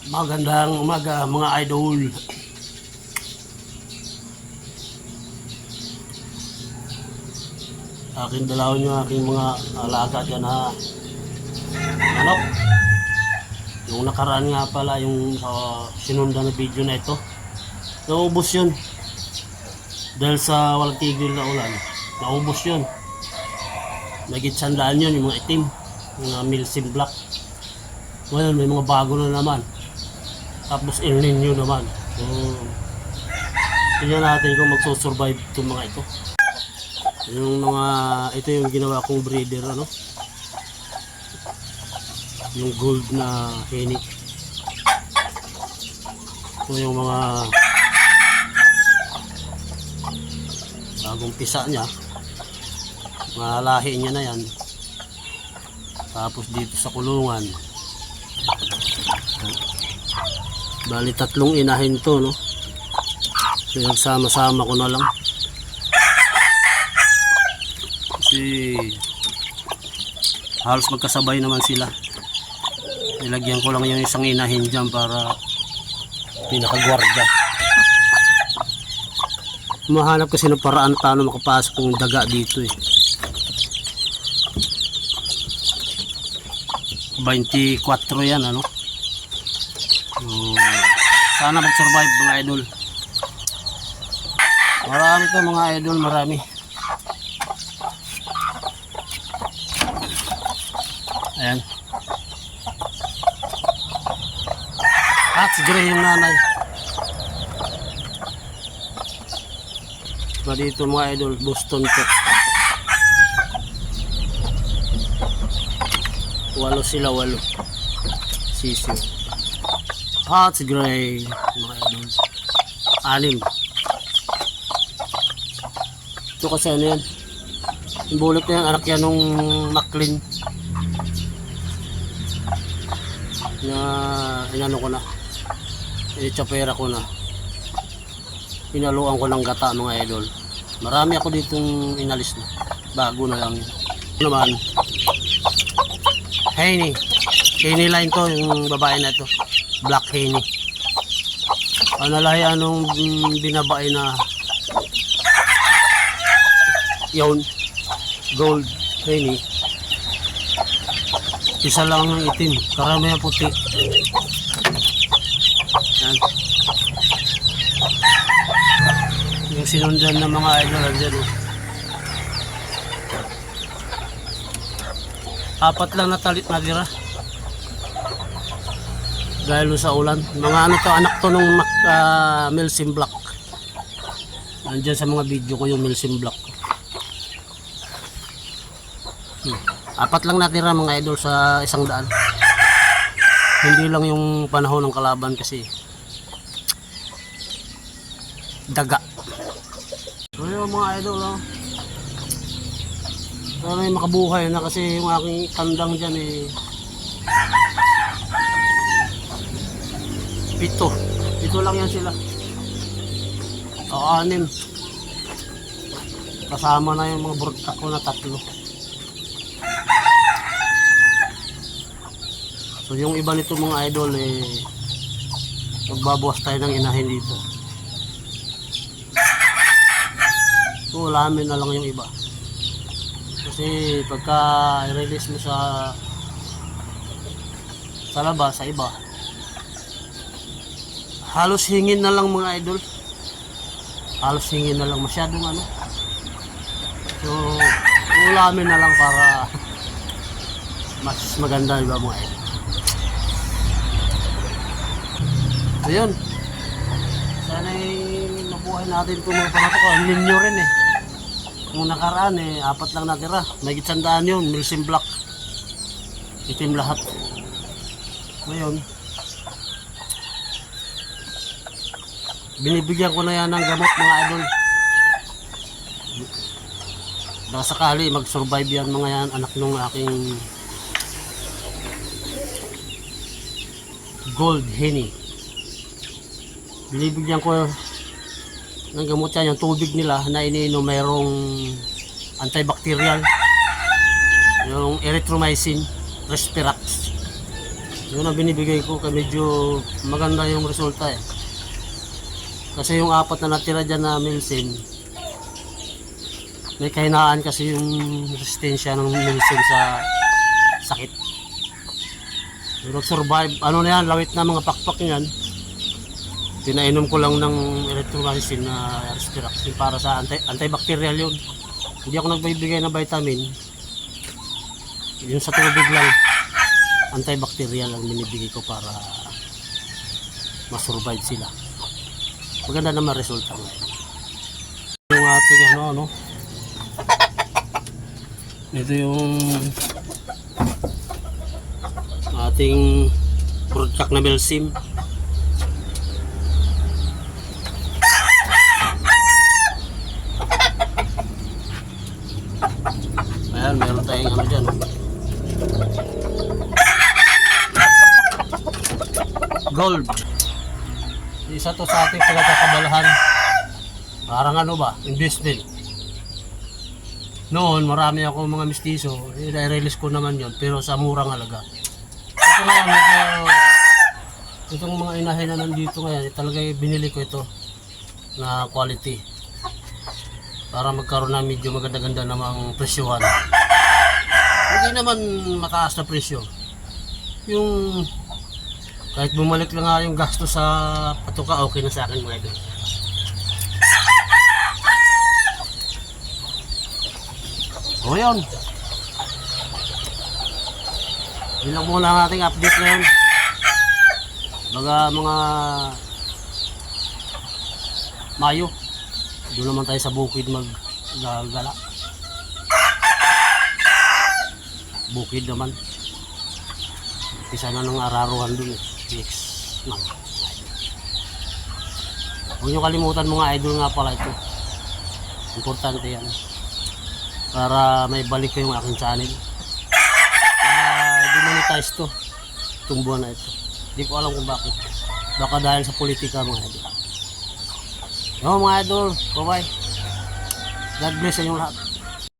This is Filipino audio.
Magandang umaga mga idol. Aking dalawin yung aking mga alaga dyan na manok. Yung nakaraan nga pala yung sinundan na video na ito, naubos yun dahil sa walang tigil na ulan. Naubos yun, nagit sandaan yun, yung mga itim, mga milsim black. Ngayon may mga bago na naman, tapos El Nino naman. So tingnan natin kung magsusurvive itong mga ito. Yung mga ito yung ginawa kong breeder, ano, yung gold na henny. Ito yung mga bagong pisa niya, mga lahi niya na yan. Tapos dito sa kulungan, bali tatlong inahin to, no. Pinagsama-sama ko na lang kasi halos magkasabay naman sila. Nilagyan ko lang yung isang inahin dyan para pinakagwarda. Mahanap kasi ng paraan paano makapasok yung daga dito eh. 24 yan, ano. Sana mag-survive mga idol. Marami to mga idol, marami. Ayan. Hatch gray yung nanay. Diba dito mga idol, Boston Pet. Walo sila, walo. Sisiyo. Hatch gray mga idol. 6. Ito kasi ano yan, yung bulot na yan, anak yan nung Maclean na inano ko na, itsapera ko na, pinaluan ko ng gata mga idol. Marami ako ditong inalis na, bago na lang yun. Naman henny line to, yung babae na to, black henny. Analaya nung binabae na yun, gold henny. Isa lang ng itim, karamihan puti. Yan. Yung sinundan ng mga idol andyan, oh. 4 lang natalit na dira dahil sa ulan. Mga ano to, anak to nung milsim black. Andyan sa mga video ko yung milsim black. 4 lang natira mga idol sa 100. Hindi lang yung panahon ng kalaban kasi daga. So yun mga idol, oh. Sana yung makabuhay na kasi yung aking tandang dyan eh 7 lang yan sila, o 6 kasama na yung mga broodcock ko na 3. So yung iba nito mga idol eh, magbabawas tayo ng inahin dito. So lamin na lang yung iba. Kasi pagka i-release mo sa labas, sa iba, halos hingin na lang mga idol. Halos hingin na lang, masyadong ano. So ulamin na lang para mas maganda, diba mga idol. Ayun, sana mabuhay natin kung mga pangato ko. Ang linyo rin eh. Kung nakaraan eh, 4 lang natira. May 100 yun, milsim black. Itim lahat. Ngayon, binibigyan ko na yan ng gamot mga idol. Baka sakali mag-survive yan mga yan, anak nung aking gold henny. Binibigyan ko ng gamot yan, yung tubig nila na iniinom mayroong antibacterial, yung erythromycin, respirax. Yun ang binibigay ko kaya medyo maganda yung resulta eh. Kasi yung apat na natira dyan na milsim, may kahinaan kasi yung resistensya ng milsim sa sakit. Pero survive, ano na yan, lawit na mga pakpak yan. Pinainom ko lang ng erythromycin na Respirax para sa antibacterial yun. Hindi ako nagbibigay ng vitamin. Yung sa tubig lang, antibacterial ang binibigay ko para masurvive sila. Maganda naman resulta ngayon. Yung ating ano, ito yung ating product na milsim. Ayan, meron tayong ano dyan. Gold. Isa to sa ating pinagkakabalahan. Parang ano ba, investment. Noon, marami ako mga mistiso. I-release ko naman yon pero sa murang halaga. Ito nga, medyo, itong mga inahin na nandito ngayon, talaga binili ko ito na quality. Para magkaroon na medyo maganda-ganda namang presyohan. Hindi naman mataas na presyo. Yung kahit bumalik lang nga yung gasto sa patuka, okay na sa akin mga idol. O yun. Yun lang muna ang ating update ngayon. Baga mga Mayo. Doon naman tayo sa bukid mag-gala. Bukid naman. Isa na ng araruhan dun next month. Huwag nyo kalimutan mga idol nga pala ito. Importante yan. Para may balik ko yung aking channel. Demonetize to. Itong buwan na ito. Hindi ko alam kung bakit. Baka dahil sa politika mga idol. Mga idol. Bye bye. God bless sa inyong lahat.